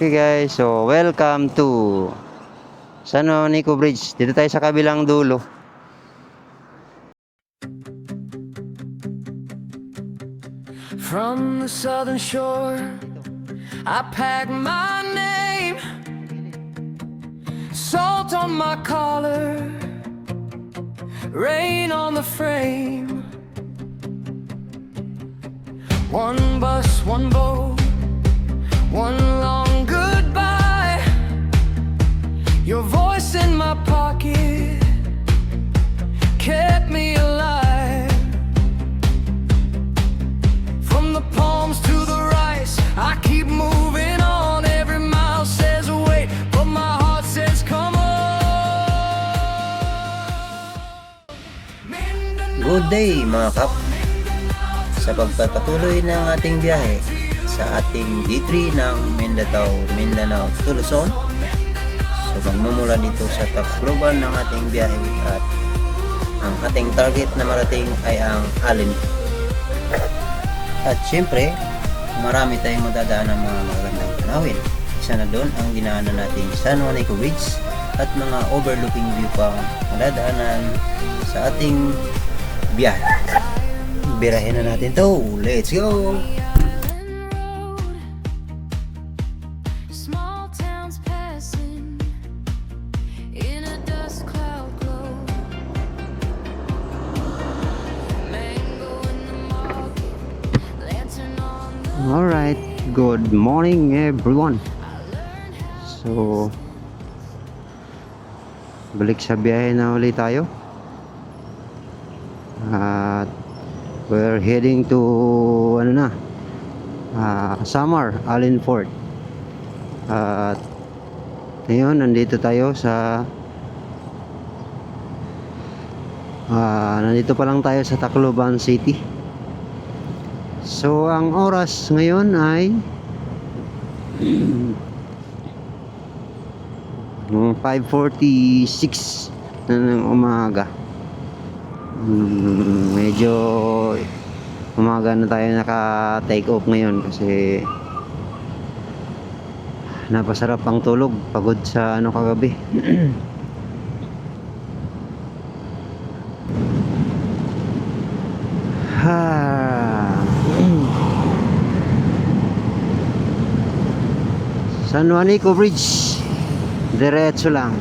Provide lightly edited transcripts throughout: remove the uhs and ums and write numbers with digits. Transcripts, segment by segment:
Okay guys, so welcome to San Juanico Bridge. Dito tayo sa kabilang dulo. From the southern shore, I pack my name, salt on my collar, rain on the frame. One bus, one boat, one long goodbye. Your voice in my pocket kept me alive. From the palms to the rice, I keep moving on. Every mile says wait, but my heart says come on. Good day mga kap! Sa pagpapatuloy ng ating biyahe sa ating D3 ng Mindanao to Luzon. So magmumula dito sa Tacloban ng ating biyahe at ang ating target na marating ay ang Allen. At syempre, marami tayong madadaan ng mga magagandang tanawin. Isa na doon ang dinaanan natin San Juanico Bridge at mga overlooking view pang madadaanan sa ating biyahe. Birahin na natin to. Let's go! Small towns passing in a dust cloud glow. Mango in the market, lantern on the Alright, good morning everyone. So, balik sa biyahe na ulit tayo. At we're heading to Samar, Allen Fort. At ngayon nandito tayo sa nandito pa lang tayo sa Tacloban City. So ang oras ngayon ay 5:46 na ng umaga. Medyo umaga na tayo naka-take off ngayon kasi napasarap ang tulog, pagod sa kagabi. San Juanico Bridge, diretso lang.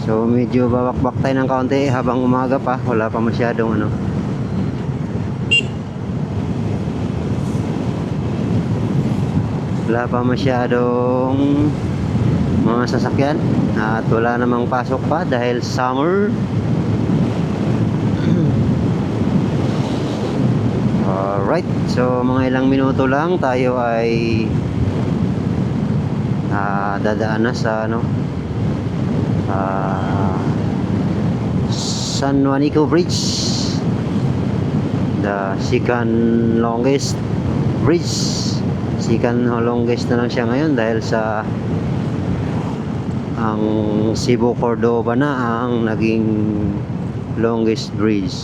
So medyo babakbak tayo ng kaunti habang umaga pa, wala pa masyadong mga sasakyan at wala namang pasok pa dahil summer. Alright, so mga ilang minuto lang tayo ay dadaan na sa San Juanico Bridge, the second longest bridge. Second longest na lang siya ngayon dahil sa ang Cebu Cordova na ang naging longest bridge.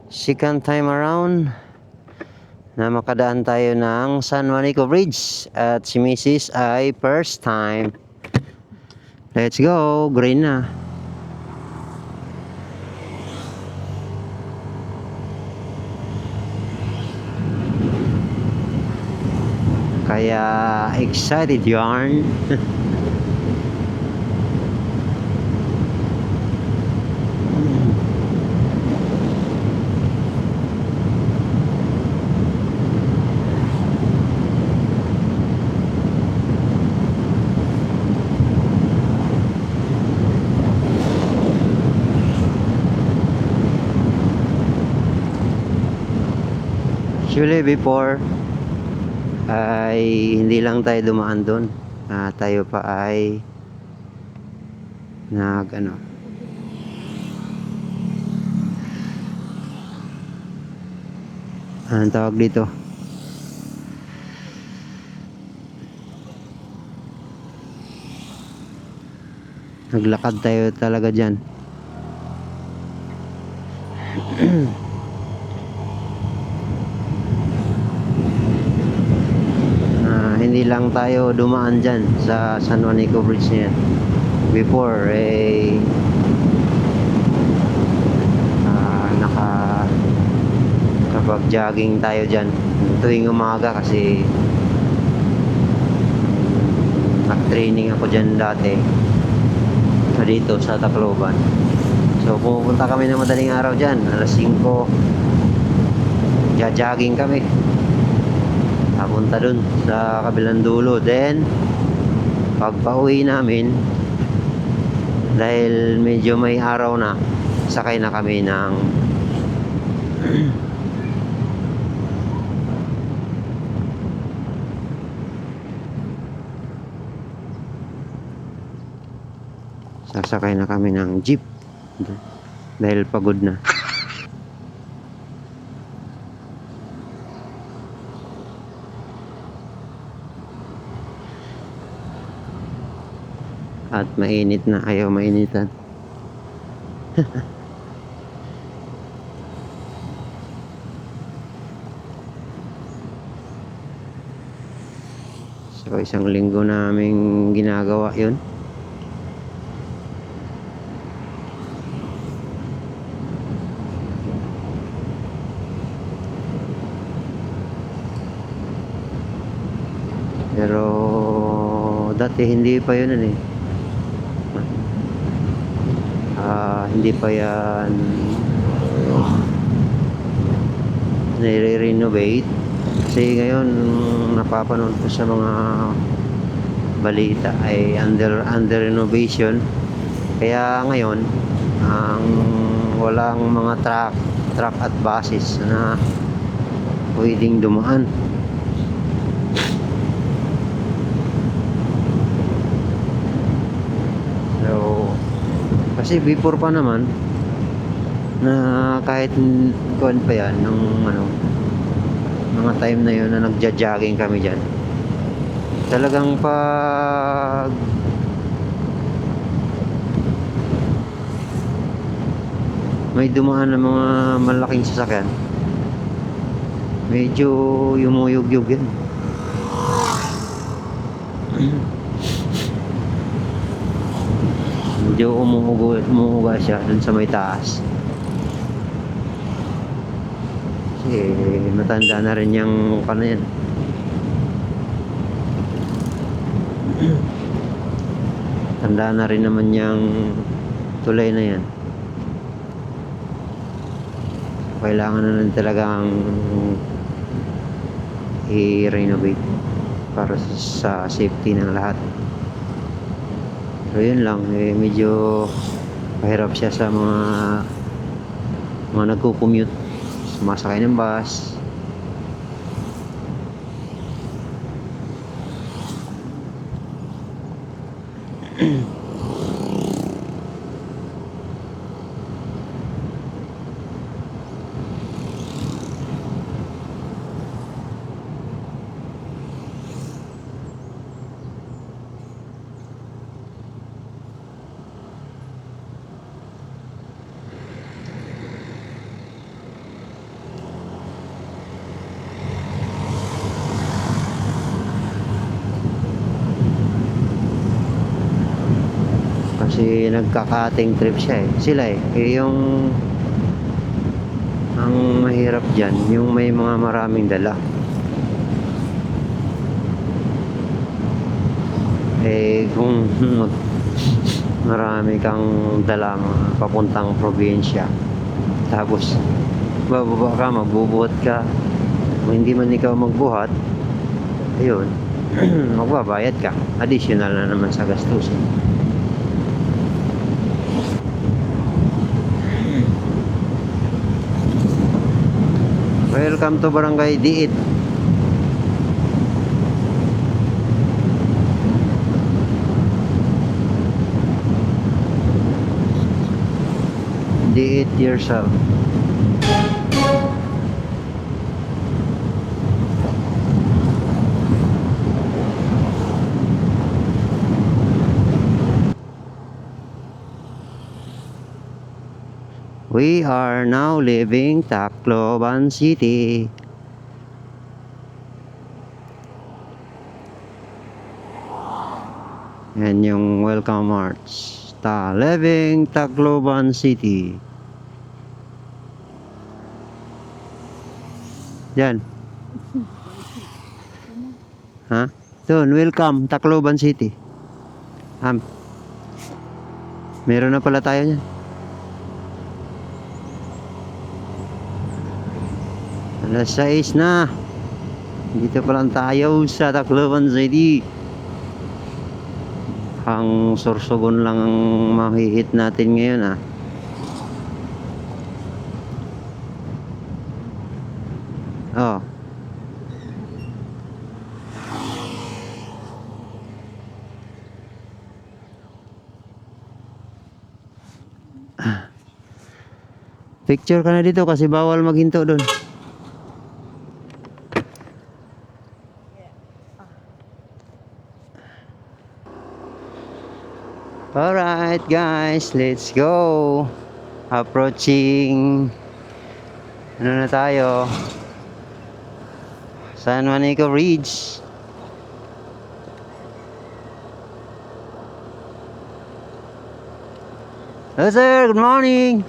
Second time around na makadaan tayo ng San Juanico Bridge at si Mrs. ay first time. Let's go, green na. Kaya excited yarn. Actually before ay hindi lang tayo dumaan doon. Tayo pa ay anong tawag dito, Naglakad tayo talaga dyan. Hindi lang tayo dumaan dyan sa San Juanico Bridge na yan. Before, kapag jogging tayo dyan tuwing umaga kasi nag-training ako dyan dati dito sa Tacloban. So pupunta kami ng madaling araw dyan, alas 5 jogging kami papunta dun sa kabilang dulo. Then pag pauwi namin, dahil medyo may araw na, sakay na kami ng sasakay na kami ng jeep dahil pagod na. At mainit na, ayaw mainitan. So isang linggo naming ginagawa yun. Pero dati hindi pa yun hindi pa yan nire-renovate kasi ngayon napapanood ko sa mga balita ay under renovation, kaya ngayon ang walang mga truck at buses na pwedeng dumaan. Kasi before pa naman na kahit kuwan pa yan nung mga time na yun na nagja-jogging kami dyan, talagang pag may dumaan ng mga malaking sasakyan, medyo yumuyog-yug yan. Medyo umuuga siya dun sa may taas. Kasi matanda na rin yung yan. Tanda na rin naman yung tulay na yan. Kailangan na lang talagang i-renovate para sa safety ng lahat. So yun lang, medyo mahirap siya sa mga nagko-commute, sumasakay ng bus. Kasi nagka-cutting trip siya sila yung ang mahirap dyan yung may mga maraming dala. Kung marami kang dala papuntang probinsya, tapos bababa ka, magbubuhat ka, kung hindi man ikaw magbuhat, ayun, magbabayad ka, additional na naman sa gastusin. Welcome to Barangay Diit. Diit yourself. We are now leaving Tacloban City. Yan yung welcome march. Leaving Tacloban City. Yan. Ha? Doon, welcome Tacloban City. Meron na pala tayo niyan. Alas 6 na. Dito pa lang tayo sa Tacloban City. Ang Sorsogon lang ang mahihit natin ngayon Oh. Picture ka na dito kasi bawal maghinto doon. Alright guys, let's go. Approaching ano na tayo? San Juanico Ridge. Hello sir, good morning.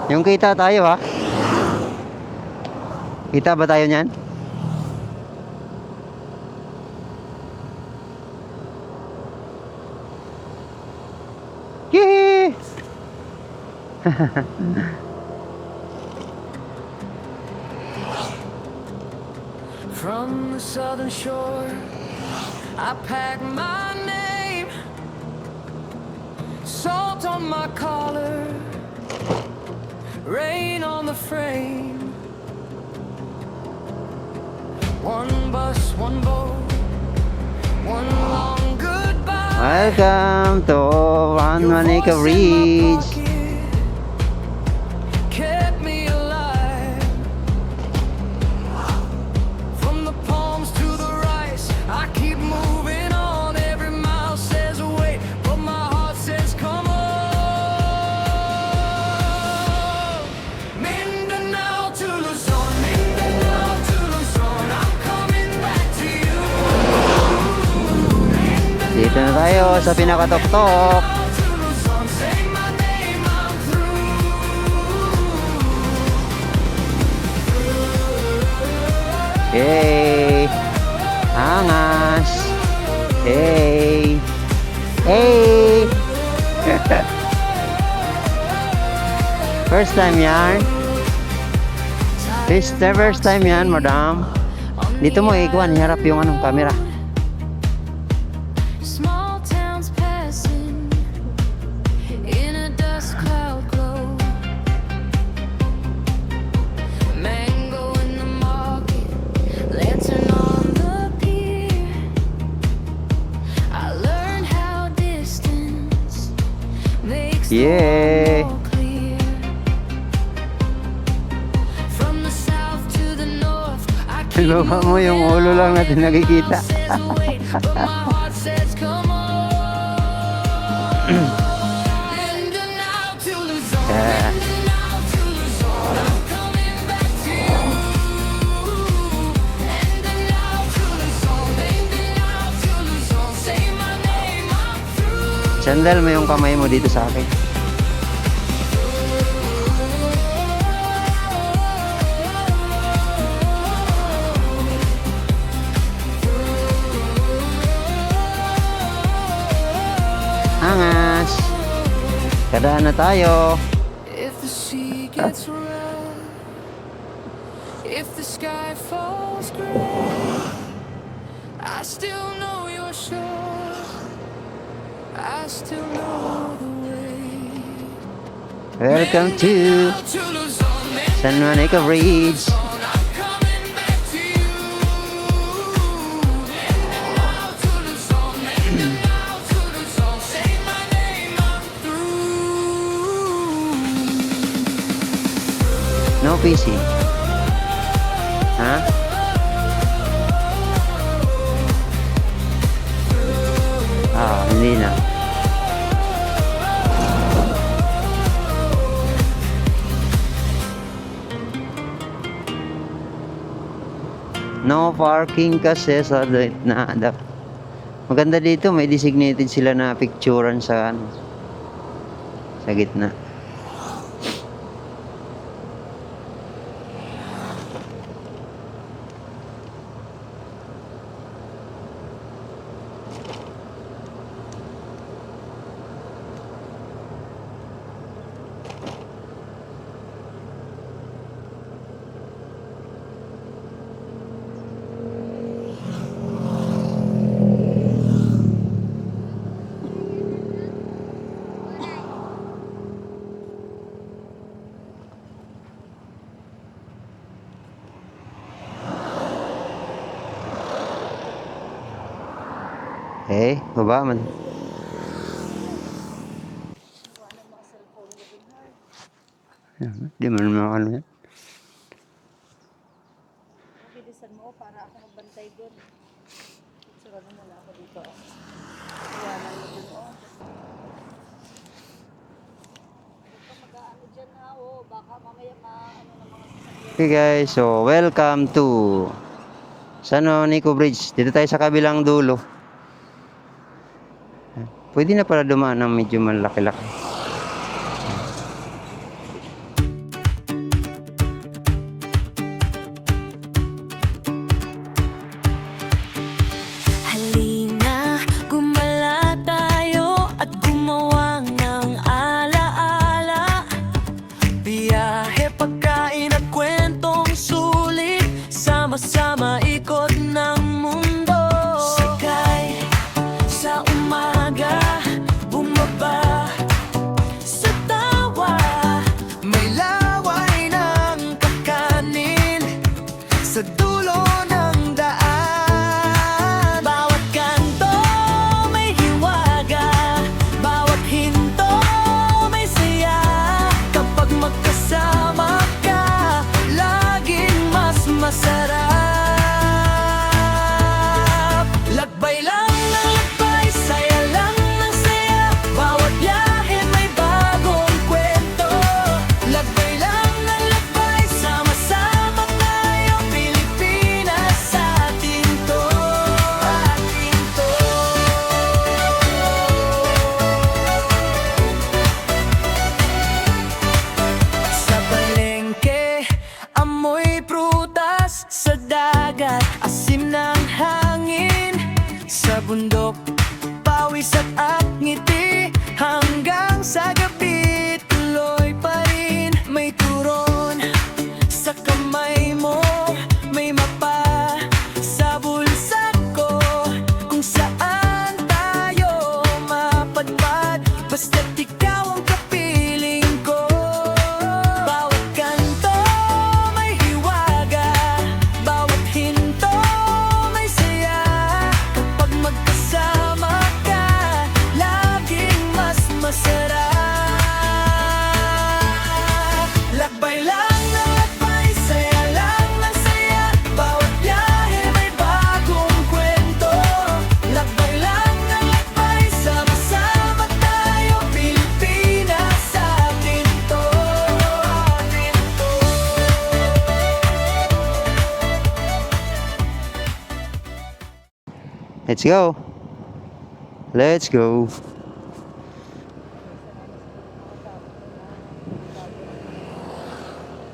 Yung kita tayo ha. Kita ba tayo niyan? Yee! From the southern shore, I pack my name, salt on my collar, rain on the frame. One bus, one boat, one long goodbye. Welcome to San Juanico Ridge. Kept me alive. From the palms to the rice, I keep moving on. Every mile says wait, but my heart says come on. Mindanao to Luzon, Mindanao to Luzon, I'm coming back to you. Dito na tayo sa pinakatok-tok. To Luzon, say my name, I'm through. Hey! Angas! Hey! Hey! First time yan? First time yan, madam. Dito mo ikuan, harap yung anong camera. Small towns passing in a dust cloud glow. Mango in the market, lantern on the pier. I learned how distance makes the Yeah. world more clear. From the south to the north, I keep Baba mo yung ulo lang natin nakikita. says wait, but my heart says come on. Mindanao to Luzon, Yeah. Mindanao to Luzon, I'm coming back to you. Mindanao to Luzon, Mindanao to Luzon, say my name, I'm through. Sandal mo yung kamay mo dito sa akin. Angas! Kadaan na tayo. If the sea gets rough, if the sky falls gray, I still know you're sure, I still know the way. Welcome to To Luzon, San Juanico Ridge. I'm coming back to you. Mindanao to Luzon, Mindanao to Luzon, say my name, I'm through. No PC. Ha? Hindi na. No parking kasi sa na maganda dito, may designated sila na picturean sa ano, sa gitna. Baba man. Di man makano yan. Bilisan mo para ako magbantay doon. Sura mo muna ako dito. Iwanan mo dun, oh. Huwag ka mag-aano dyan, ha, oh. Baka mamaya ano ng mga sasakyan. Okay guys, so welcome to San Juanico Bridge. Dito tayo sa kabilang dulo. Pwede na para dumaan ng medyo malaki-laki. Halina, gumala tayo at gumawa ng alaala. Biyahe, pagkain at kwentong sulit, sama-sama ikot ng mundo. Sakay sa umaga, bumaba sa tawa. May laway ng kakanin sa dulo ng daan. Bawat kanto may hiwaga, bawat hinto may saya. Kapag magkasama ka, laging mas masarap. Lakbay lang ng lakbay, saya lang ng saya. Bawat biyahe may bagong kwento. Lakbay lang ng lakbay, sama-sama tayo. Pilipinas sa atin to, atin to. Sa palengke, amoy prutas. Sa dagat, asim ng hangin. Sa bundok, pawis at ngiti. Hanggang sa gabi, tuloy pa rin. May turon sa kamay mo, may mapa sa bulsa ko. Kung saan tayo mapadpad, basta't ikaw ang kapiling ko. Bawat kanto may hiwaga, bawat hinto may saya. Kapag magkasama ka, laging mas masarap. Lakbay lang ng lakbay, saya lang ng saya. Bawat biyahe may bagong kwento. Lakbay lang ng lakbay, sama-sama tayo. Pilipinas sa atin to, atin to. Let's go. Let's go.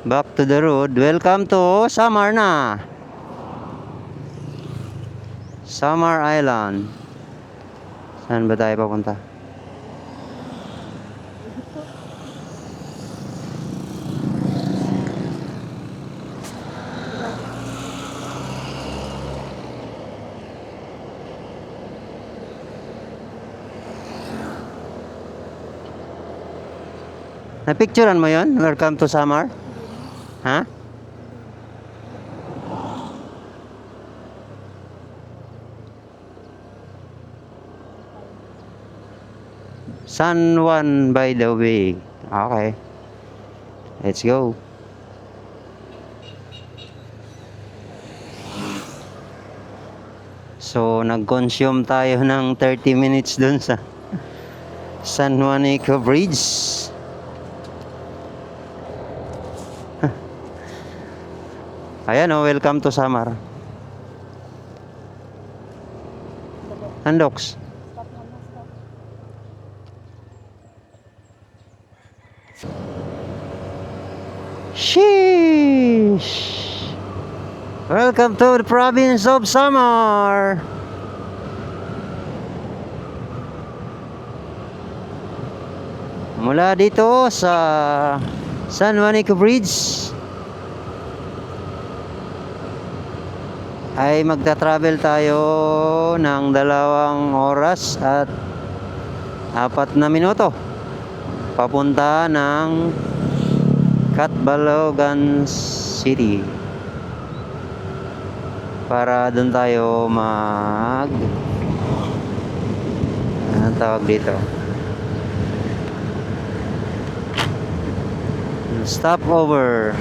Back to the road. Welcome to Samar na. Samar Island. Saan ba tayo papunta? Napicturean mo yon? Welcome to Samar? Ha? San Juan by the way. Okay. Let's go. So, nag-consume tayo ng 30 minutes dun sa San Juanico Bridge. Ayan oh, welcome to Samar. Andox. Stop naman, stop. Sheesh! Welcome to the province of Samar. Mula dito sa San Juanico Bridge ay magta-travel tayo ng 2 oras at 4 na minuto papunta ng Catbalogan City para doon tayo anong tawag dito, stopover.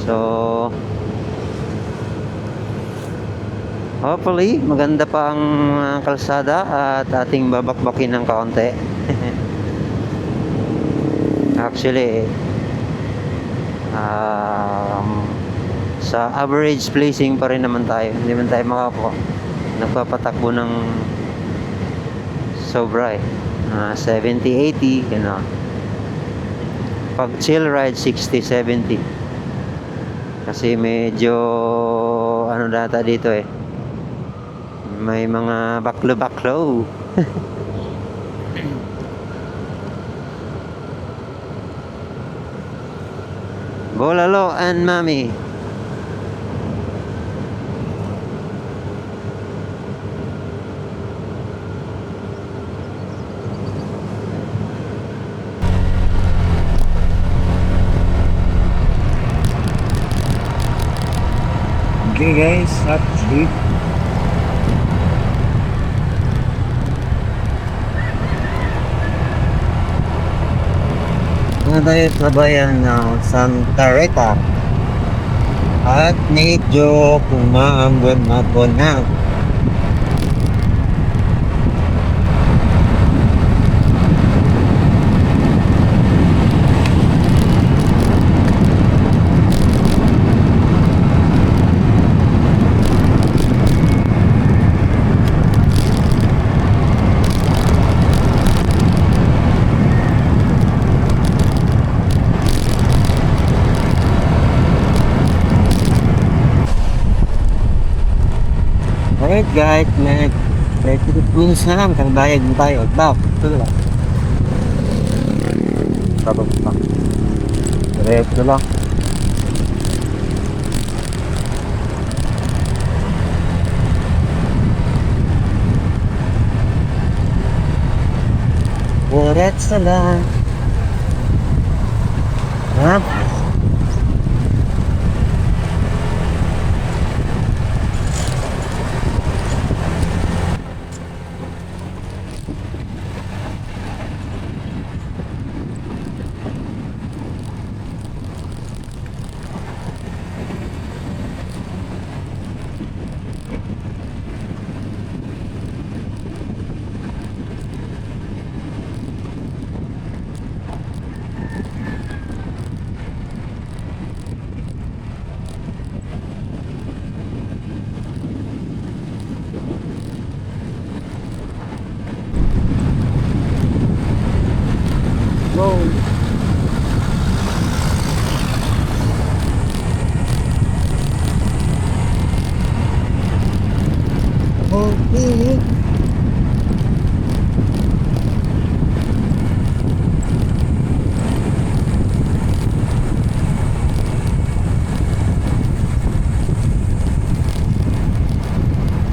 So hopefully maganda pa ang kalsada at ating babakbakin ng kaunti. Actually sa average placing pa rin naman tayo, hindi man tayo nagpapatakbo ng sobra 70-80 gano'n. Pag chill ride 60-70 kasi medyo ano data dito may mga baklo Bolalo and Mami. Okay guys, at sleep. Tayo sa bayan ng Santa Rita at medyo kumaambon na po na. Alright guys, minsan kang bayad mo tayo. Back, ito lang. Tapos pa. Diretso lang. Diretso lang. Ha? Go. Okay.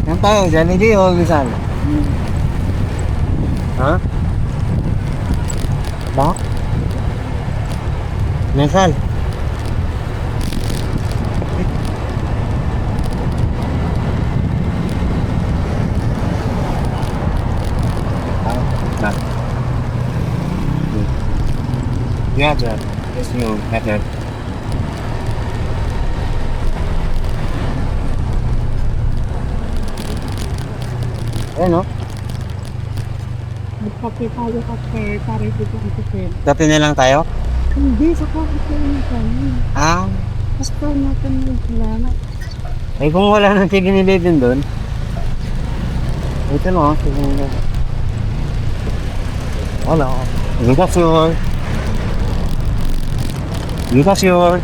Yang tahu jadi dia misal. Hah? Bak? Misal. Nah. Ya aja. Terus you have Ayan, no? Magkape tayo kasi para dito dito sir. Kape na lang tayo? Hindi, sa coffee ko yung kanin. Ah. Basta natin yung kilala. Ay, kung wala nang 7-Eleven doon. Ito no, 7-Eleven. Wala. Lugasyon. Lugasyon.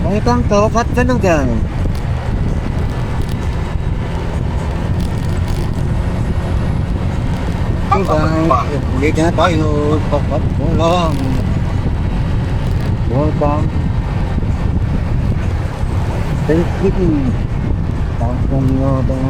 Ay, kang tokat ka nung gan. Hindi na tayo. Tokat mo lang. Welcome. Thanksgiving. Thanksgiving nyo bang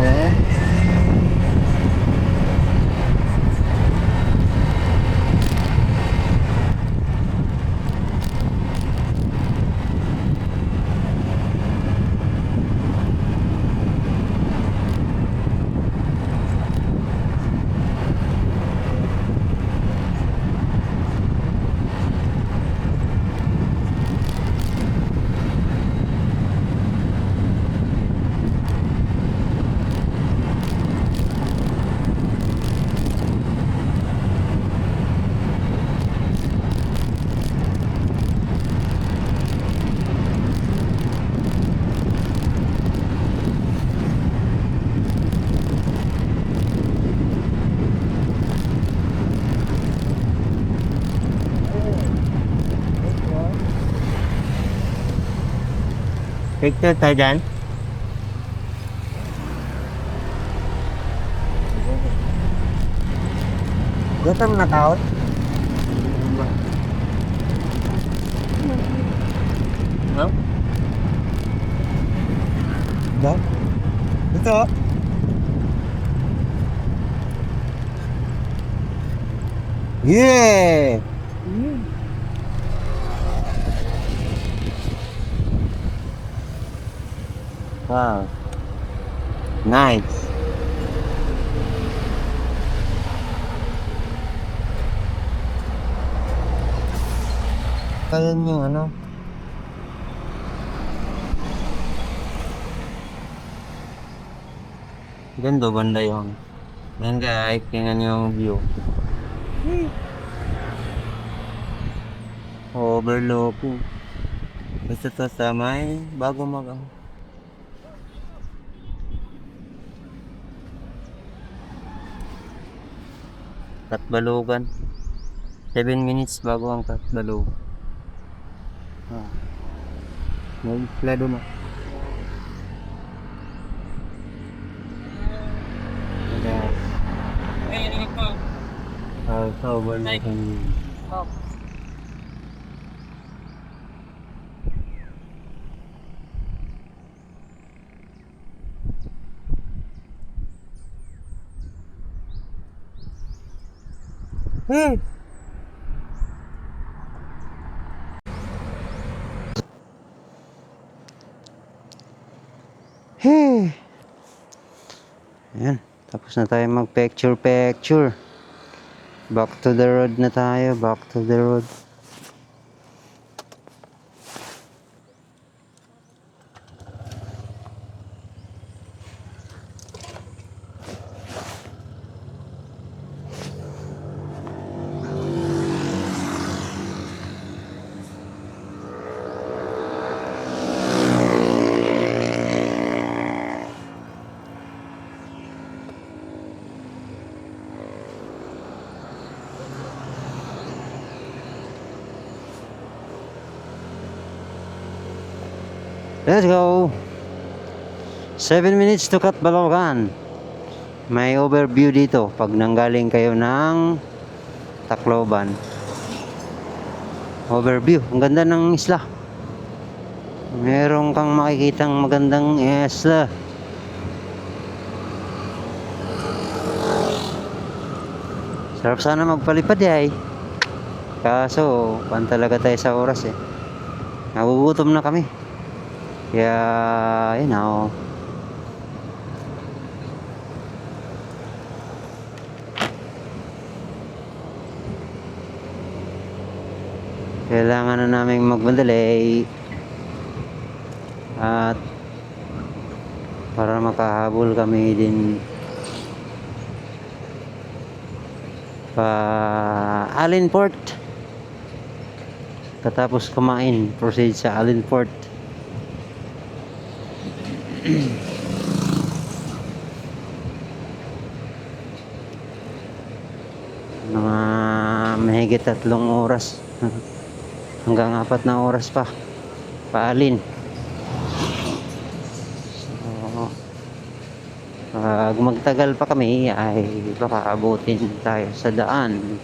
picture tayo dyan? Gutom na tao? No? No? Ito. Yeah! Wow. Nice. Kaya yung ano? Ganda banda yun. Yan guys, tingnan yung view. Overlooking. Basta to sa may bago mag Katbalogan. 7 minutes bago ang Katbalogan. Ah. May isla doon. Sa overlooking. Hey! Hey! Ayan, tapos na tayo mag-picture. Back to the road na tayo, back to the road. Let's go! 7 minutes to Katbalogan. May overview dito pag nanggaling kayo ng Tacloban. Overview. Ang ganda ng isla. Meron kang makikitang magandang isla. Sarap sana magpalipad eh. Kaso, pan talaga tayo sa oras eh. Nagugutom na kami. Kaya, yun ako. Kailangan na namin magmadali. At para makahabol kami din pa Allenport. Katapos kumain, proceed sa Allenport. Mga mahigit 3 oras hanggang 4 na oras pa paalin. So, pag magtagal pa kami ay baka abutin tayo sa daan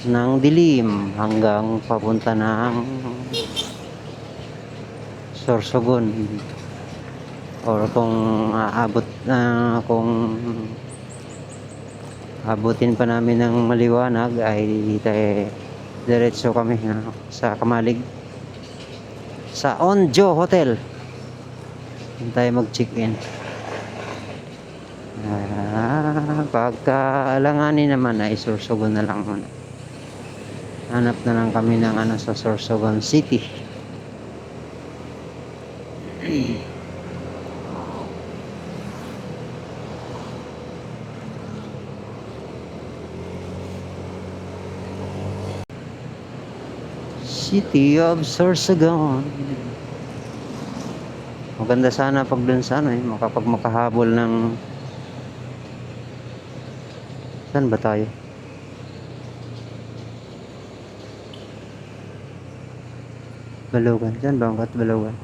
ng dilim hanggang papunta ng Sorsogon, or kung aabot kung abutin pa namin ng maliwanag ay diretso kami sa Kamalig sa Onjo Hotel. Doon tayo mag-check-in. Pagka alanganin naman ay Sorsogon na lang muna. Hanap na lang kami ng sa Sorsogon City. City of Sorsogon. Maganda sana pag dun sa makahabol ng saan ba tayo? Balogan. Saan ba ang Balogan?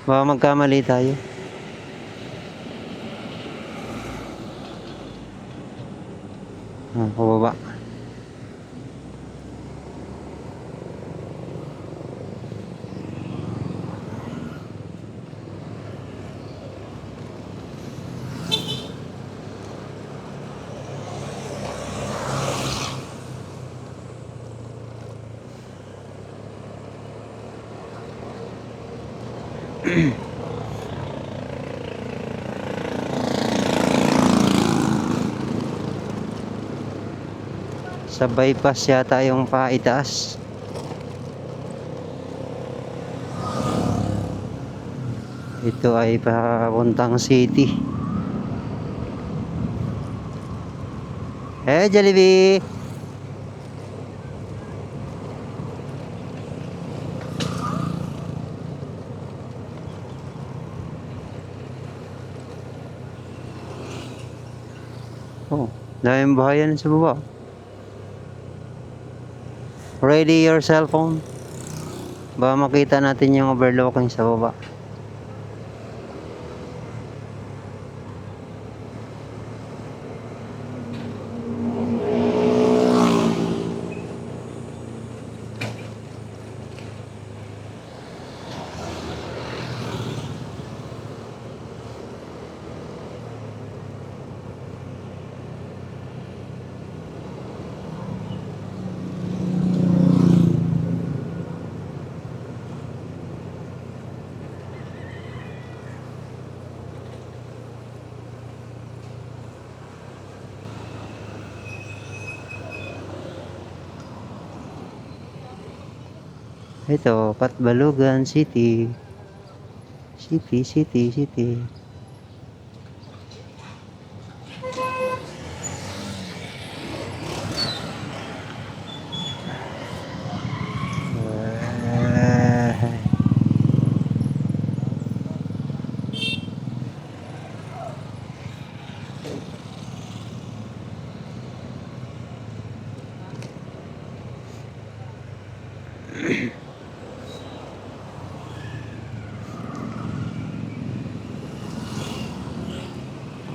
Baka magkamali tayo. Pababa. Sa bypass yata yung paitaas. Ito ay papuntang city. Jollibee! Oh, daming bahayan sa baba. Ready your cellphone. Baka makita natin yung overlooking sa baba. Ito, Patbalogan City. City.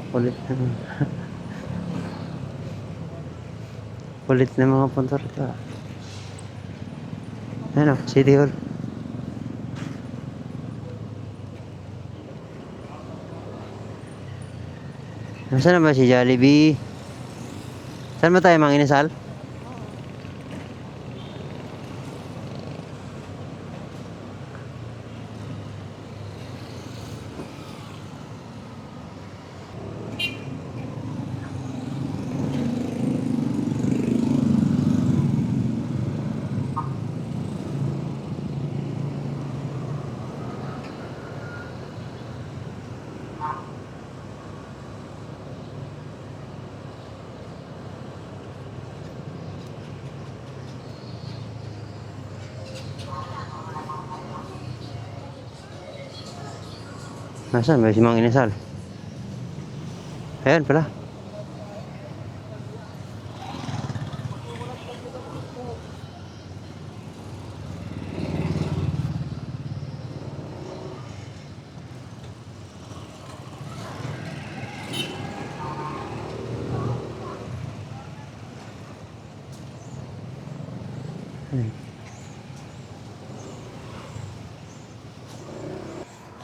Kulit. Kulit na mga punta rito. Ano, City Hall. Nasaan na ba si Jollibee? Saan ba tayo manginasal? Nasaan ba si Mang Inasal? Ayan pala.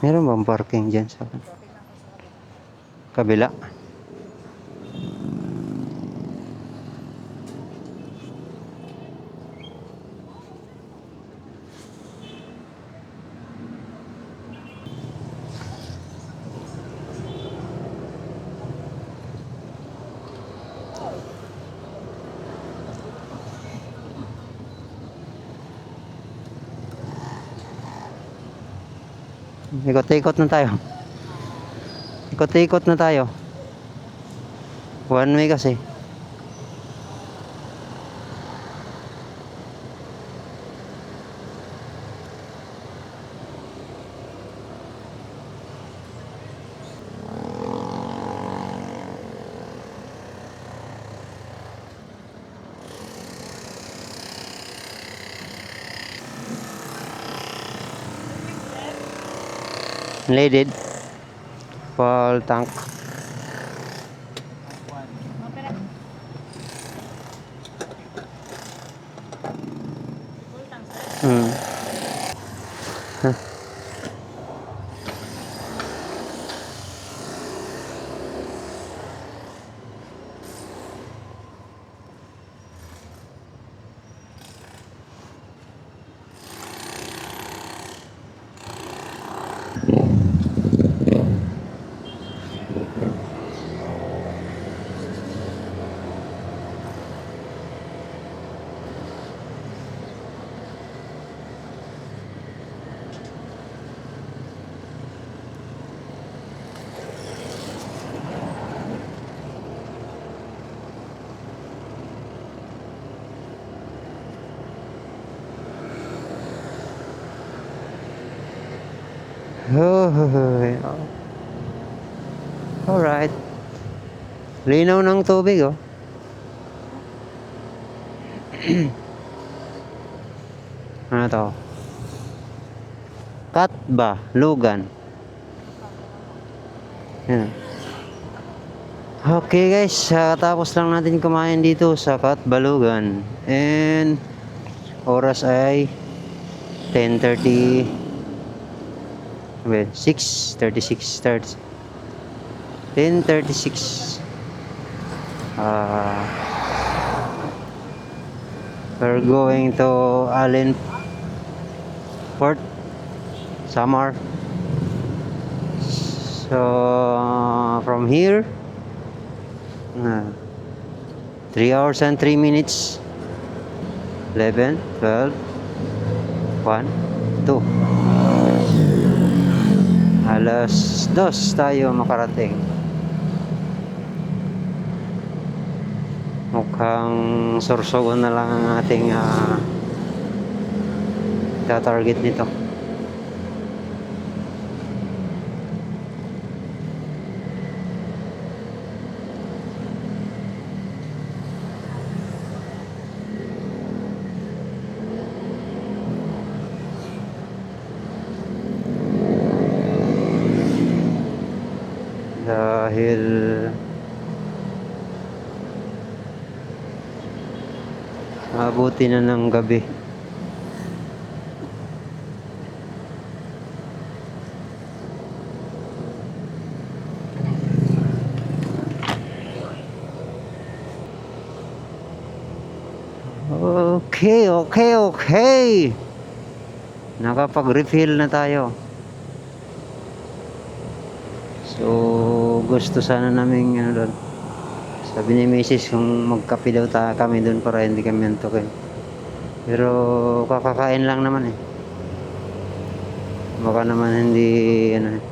Meron bang parking dyan sa kabila? Ikot-ikot na tayo. Ikot-ikot na tayo. One way kasi. Unleaded. Full tank. Hmm. Huh. Oh. Alright. Linaw ng tubig, oh. Ano to? Katba, Lugan. Yan. Okay guys, tapos lang natin kumain dito sa Katbalugan. And oras ay 10:30. Well, 6:36 10:36. We're going to Allen Port Samar. So from here 3 hours and 3 minutes. 11, 12, 1, 2. Alas 2 tayo makarating. Mukhang Sorsogon na lang ang ating target nito. Dahil Abuti na ng gabi. Okay, okay, okay. Nakapag-refill na tayo. So, gusto sana namin ano doon. Sabi ni Mrs. kung magkape daw kami doon para hindi kami antukin. Pero kakakain lang naman eh. Baka naman hindi ano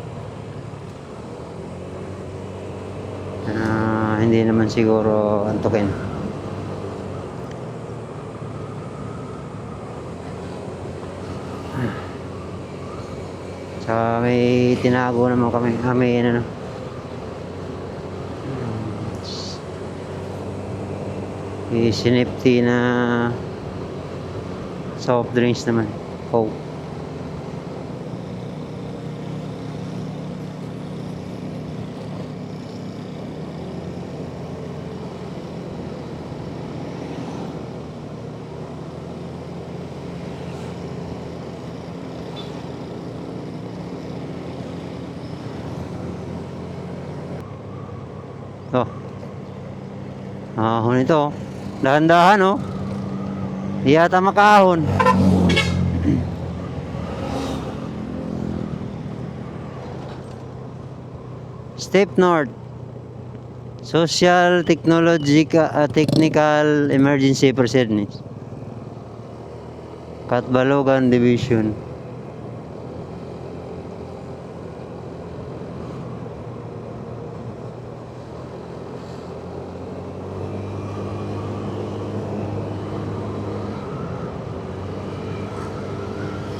hindi naman siguro antukin. Saka may tinago naman kami ano. Sinipti na soft drinks naman. Coke. Oh. Ahon ito. Dahan-dahan oh. Di yata makahon. Step North. Social Technical Emergency Preparedness. Katbalogan Division.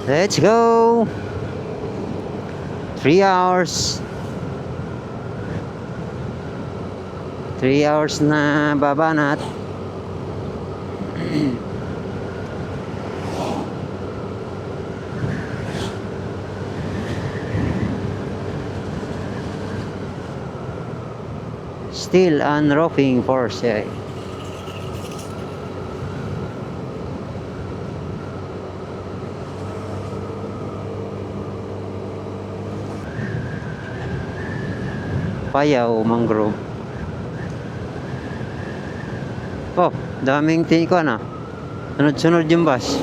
Let's go. 3 hours. 3 hours na babanat. Still unroping force. Yeah. Payaw, mangrove. Oh, daming ko na. Sunod-sunod yung bus.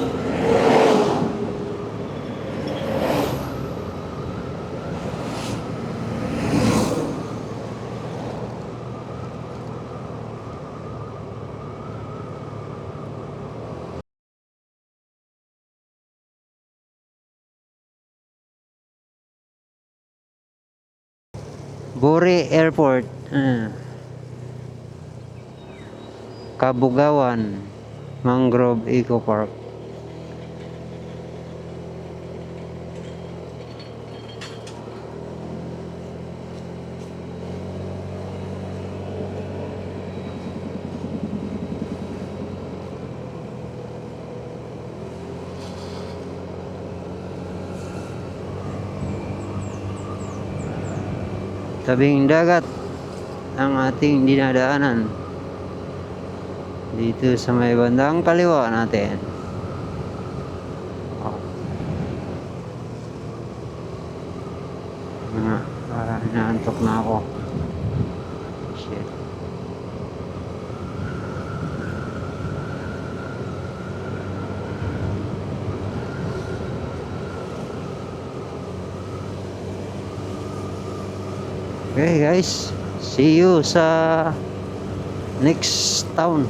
Buri Airport. Kabugawan Mangrove Eco Park. Tabing dagat ang ating dinadaanan dito sa may bandang kaliwa natin. Naantok na ako. Shit. Okay guys, see you sa next town.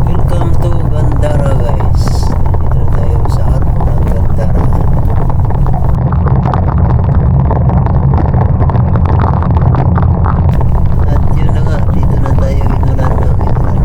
Welcome to Gandara guys. Dito na tayo sa harap ng Gandara. At yun na nga, dito na tayo inulan ng inulan.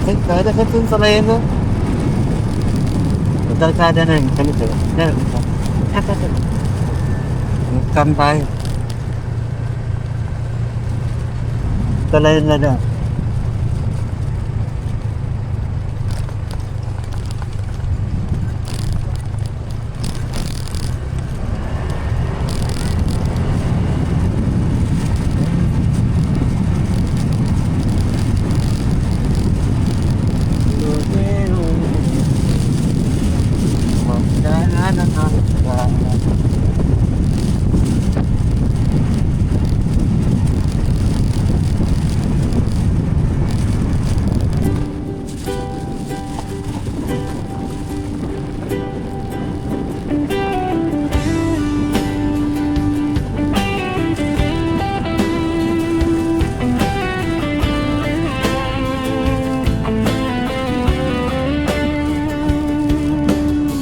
Kada sa tun sa layan mo. Kalsada na yung kanito. Kam tayo. Sa layan na daw.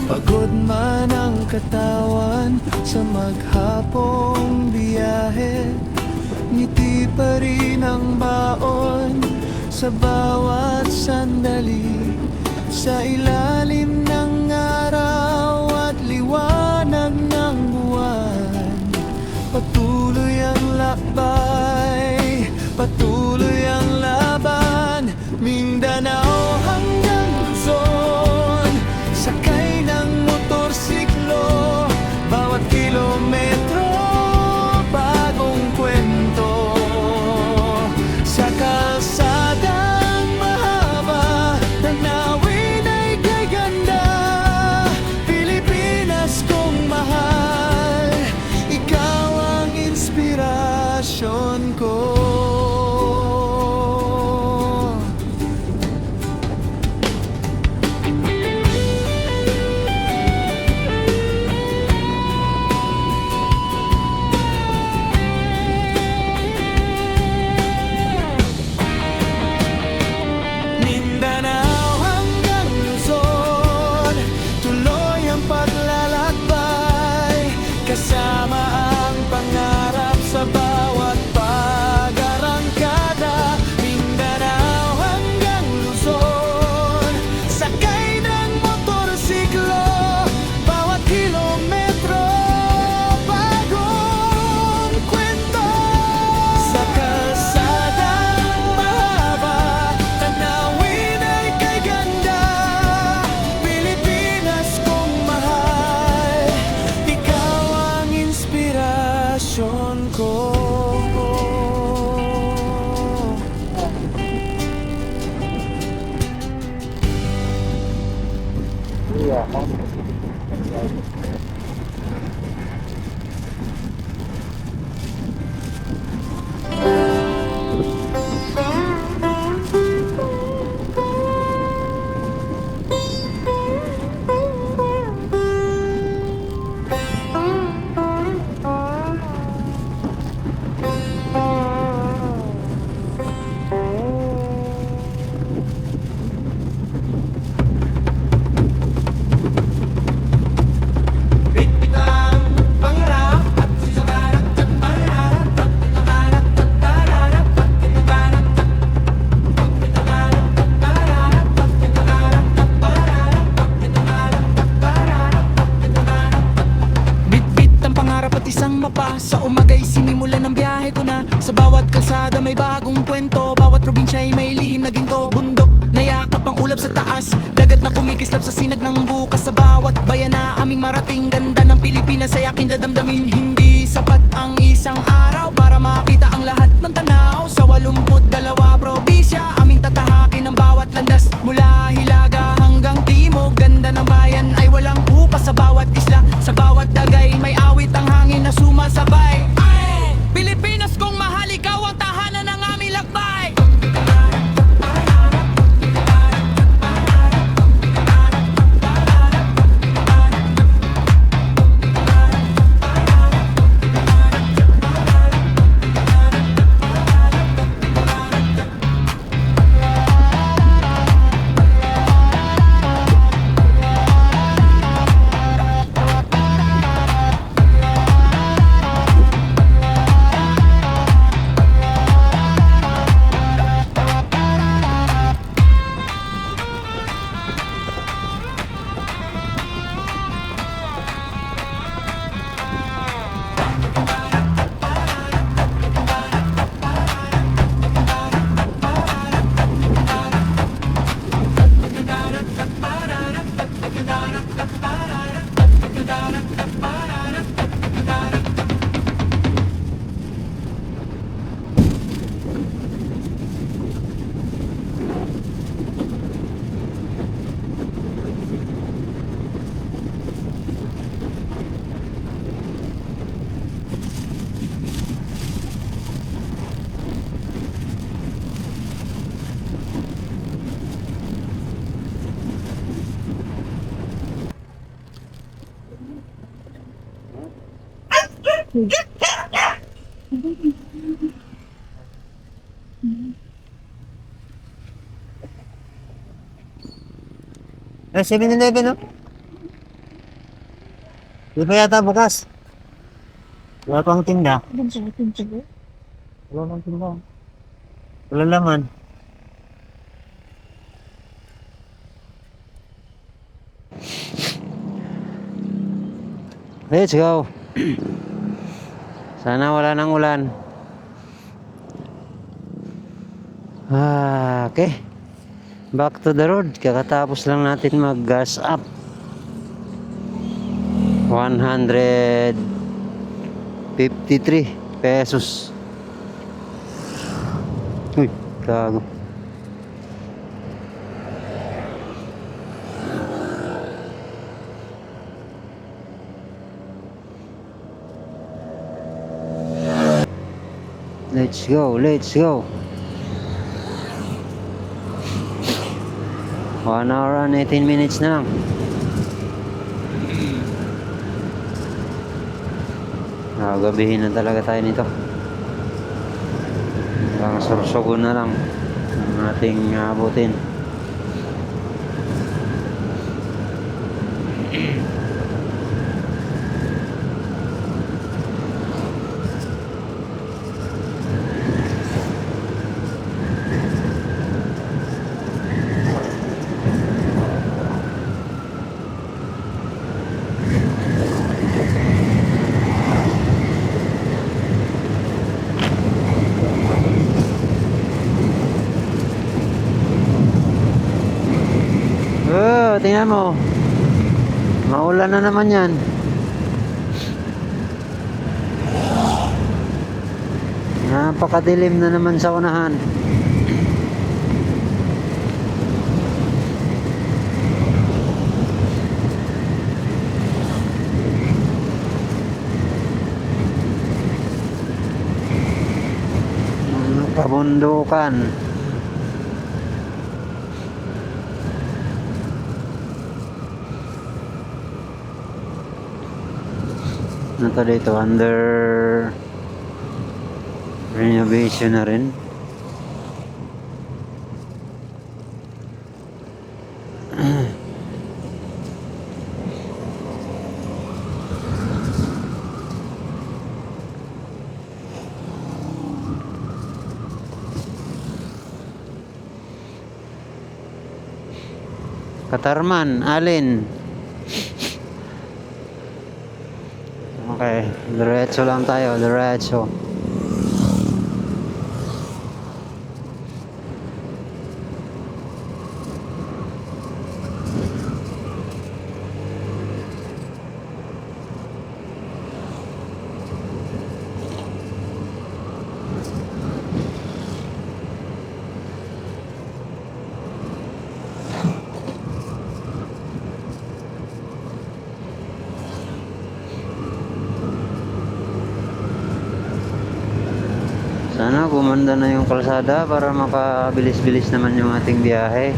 Pagod man ang katawan sa maghapong biyahe, ngiti pa rin ang baon sa bawat sandali. Sa ilalim ng araw at liwanag ng buwan, patuloy ang lakbay, patuloy ang laban. Mindanao hanggang Luzon, sakay ng motorsiklo, bawat kilometro bagong kwento. Sa kalsadang mahaba, tanawin ay kay ganda. Pilipinas kong mahal, ikaw ang inspirasyon ko. Mindanao hanggang Luzon, tuloy ang paglalakbay, kasama ang pangarap sa bawat pag-arangkada. Mindanao hanggang Luzon, sakay ng motorsiklo, bawat kilometro bagong kwento. Sa kalsadang mahaba, tanawin ay kay ganda. Pilipinas kong mahal, ikaw ang inspirasyon ko. Bitbit ang pangarap at isang mapa. Sa umaga'y sinimulan ang biyahe ko na. Sa bawat kalsada may bagong kwento, bawat probinsya ay may lihim na ginto. Bundok na yakap ang ulap sa taas, dagat na kumikislap sa sinag ng bukas. Sa bawat bayan na aming marating, ganda ng Pilipinas ay aking dadamdamin. Hindi sapat ang isang araw para makita ang lahat ng tanaw. Sa 82 probinsya, aming tatahakin ang bawat landas. Mula Hilaga hanggang Timog, ganda ng bayan ay walang upas. Sa bawat isla, sa bawat dagay, may awit ang hangin na sumasabay. Ay! Pilipinas kong mahal, ikaw ang tahanan ng aming lakbay. Eh, 7-Eleven, no? Di ba yata bukas? Wala pang tinda. Wala pang tinda. Wala laman. Let's go. Sana wala nang ulan. Okay. Back to the road. Kakatapos lang natin mag-gas up. 153 pesos. Uy, gago. Let's go, let's go. 1 hour and 18 minutes na lang. Gabihin na talaga tayo nito. Hanggang Sorsogon na lang ang ating abutin. Tingnan mo. Maulan na naman yan. Napakadilim na naman sa unahan. Kabundukan. Ano to dito? Under renovation na rin. Katarman, alin? Okay, diretso lang tayo, diretso. Sana gumanda na yung kalsada para makabilis-bilis naman yung ating biyahe.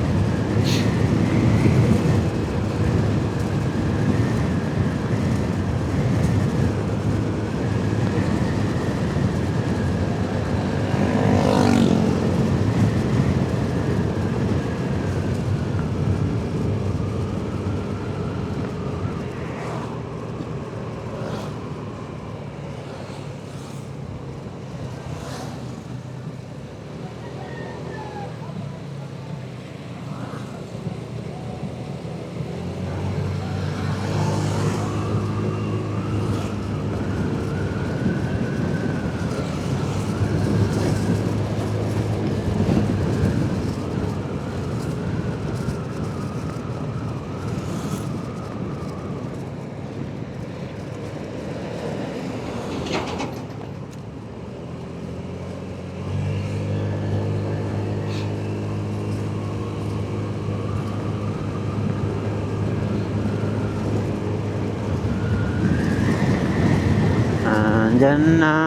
Andyan na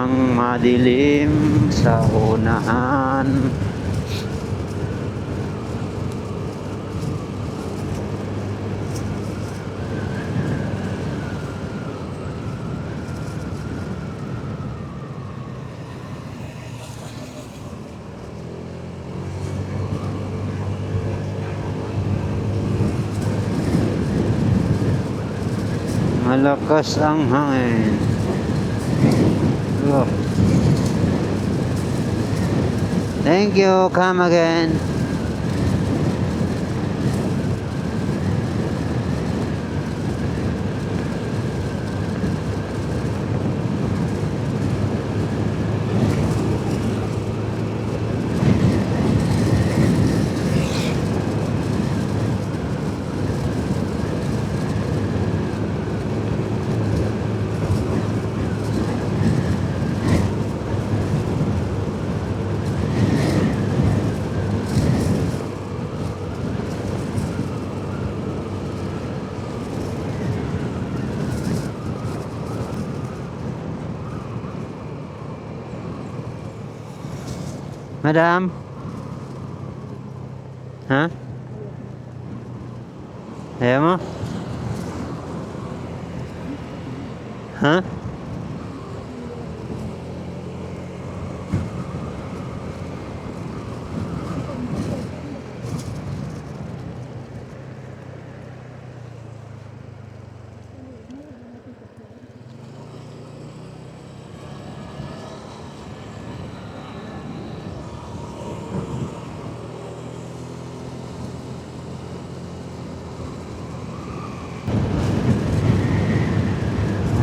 ang madilim sa unahan. Malakas ang hangin. Oh. Thank you. Come again. Madam? Ha? Ayaw mo? Ha?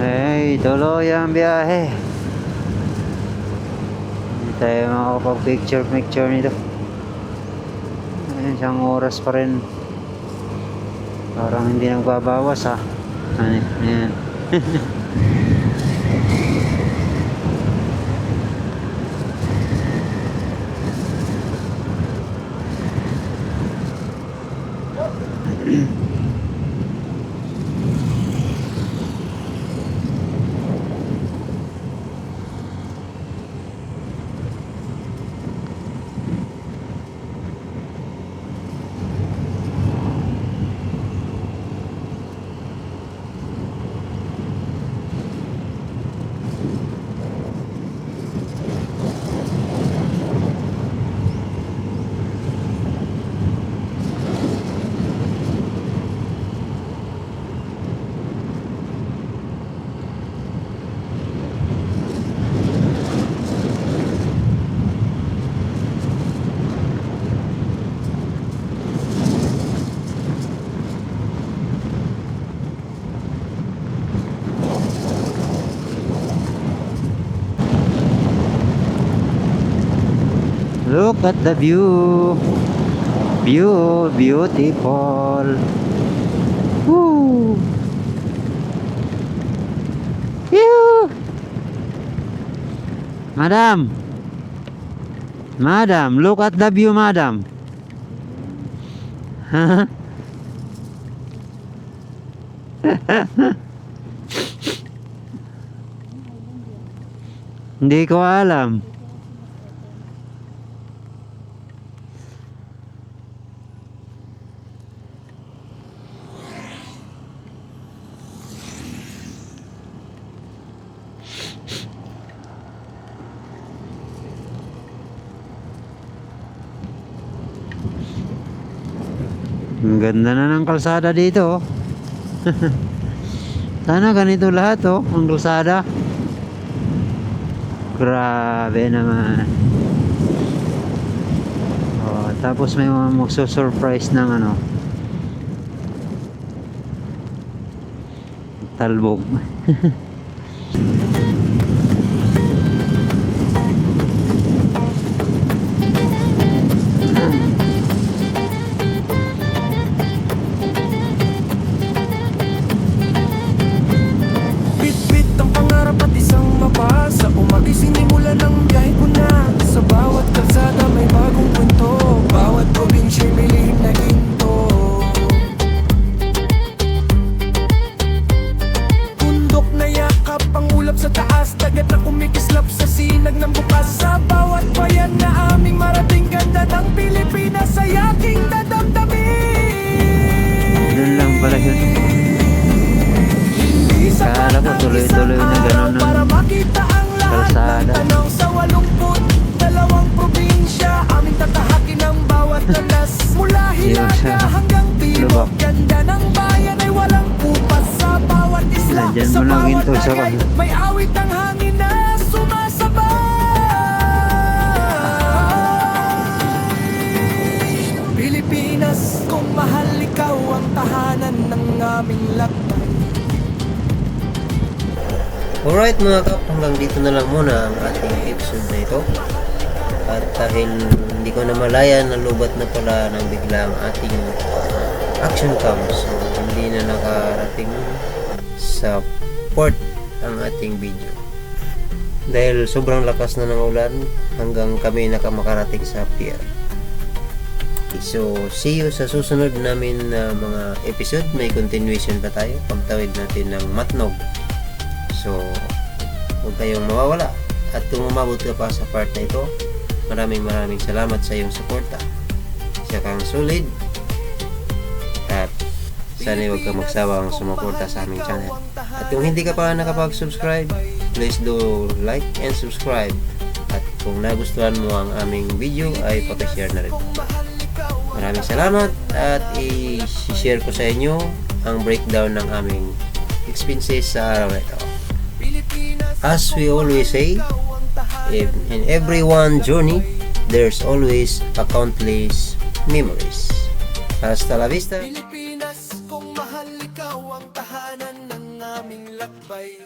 Hey, tuloy ang biyahe. Hindi tayo makakapag-picture nito. Ayun, isang oras pa rin. Parang hindi nagbabawas ha. Ayan. Look at the view. Beautiful. Woo. Yoo. Madam. Madam, look at the view, madam. Hindi ko alam. Ang ganda na ng kalsada dito. Sana ganito lahat ang kalsada. Grabe naman. Tapos may mga magsusurprise ng talbog. Bit-bit ang pangarap at isang mapa. Sa umaga'y sinimulan ng biyahe ko na. Sa bawat kalsada may bagong kwento. Bawat probinsya'y may lihim na ginto. Bundok na yakap ang ulap sa taas. Dagat na kumikislap sa sinag ng bukas. Sa bawat bayan na aming marating. Ganda ng Pilipinas ay aking dadamdamin. Doon lang pala yun. Kala ko tuloy-tuloy na gano'n para ng makita ang lahat ng kalsada. tanaw sa 82 probinsya. Aming tatahakin ang bawat landas. Mula Hilaga sa hanggang Timog. lubak. Ganda ng bayan ay walang kupas. Sa bawat isla bagay, may awit ng hangin na sumasabay. Pilipinas, kung mahal ikaw ang tahanan ng aming lakbay. Alright mga kap, hanggang dito na lang muna ang ating episode na ito. At dahil hindi ko na malaya, nalubat na pala ng bigla ang ating action cam. So hindi na nakarating sa port ang ating video. Dahil sobrang lakas na ng ulan, hanggang kami nakamakarating sa pier. So see you sa susunod namin na mga episode. May continuation pa tayo, pagtawid natin ng Matnog. So, huwag kayong mawawala. At kung umabot ka pa sa part na ito, maraming salamat sa iyong suporta. Isa kang solid. At sana huwag kang magsawang sumuporta sa aming channel. At kung hindi ka pa nakapag-subscribe, please do like and subscribe. At kung nagustuhan mo ang aming video, ay pakishare na rin. Maraming salamat at i-share ko sa inyo ang breakdown ng aming expenses sa araw na ito. As we always say, in everyone journey, there's always a countless memories. Hasta la vista. Pilipinas, kung mahal ikaw ang tahanan ng aming lakbay.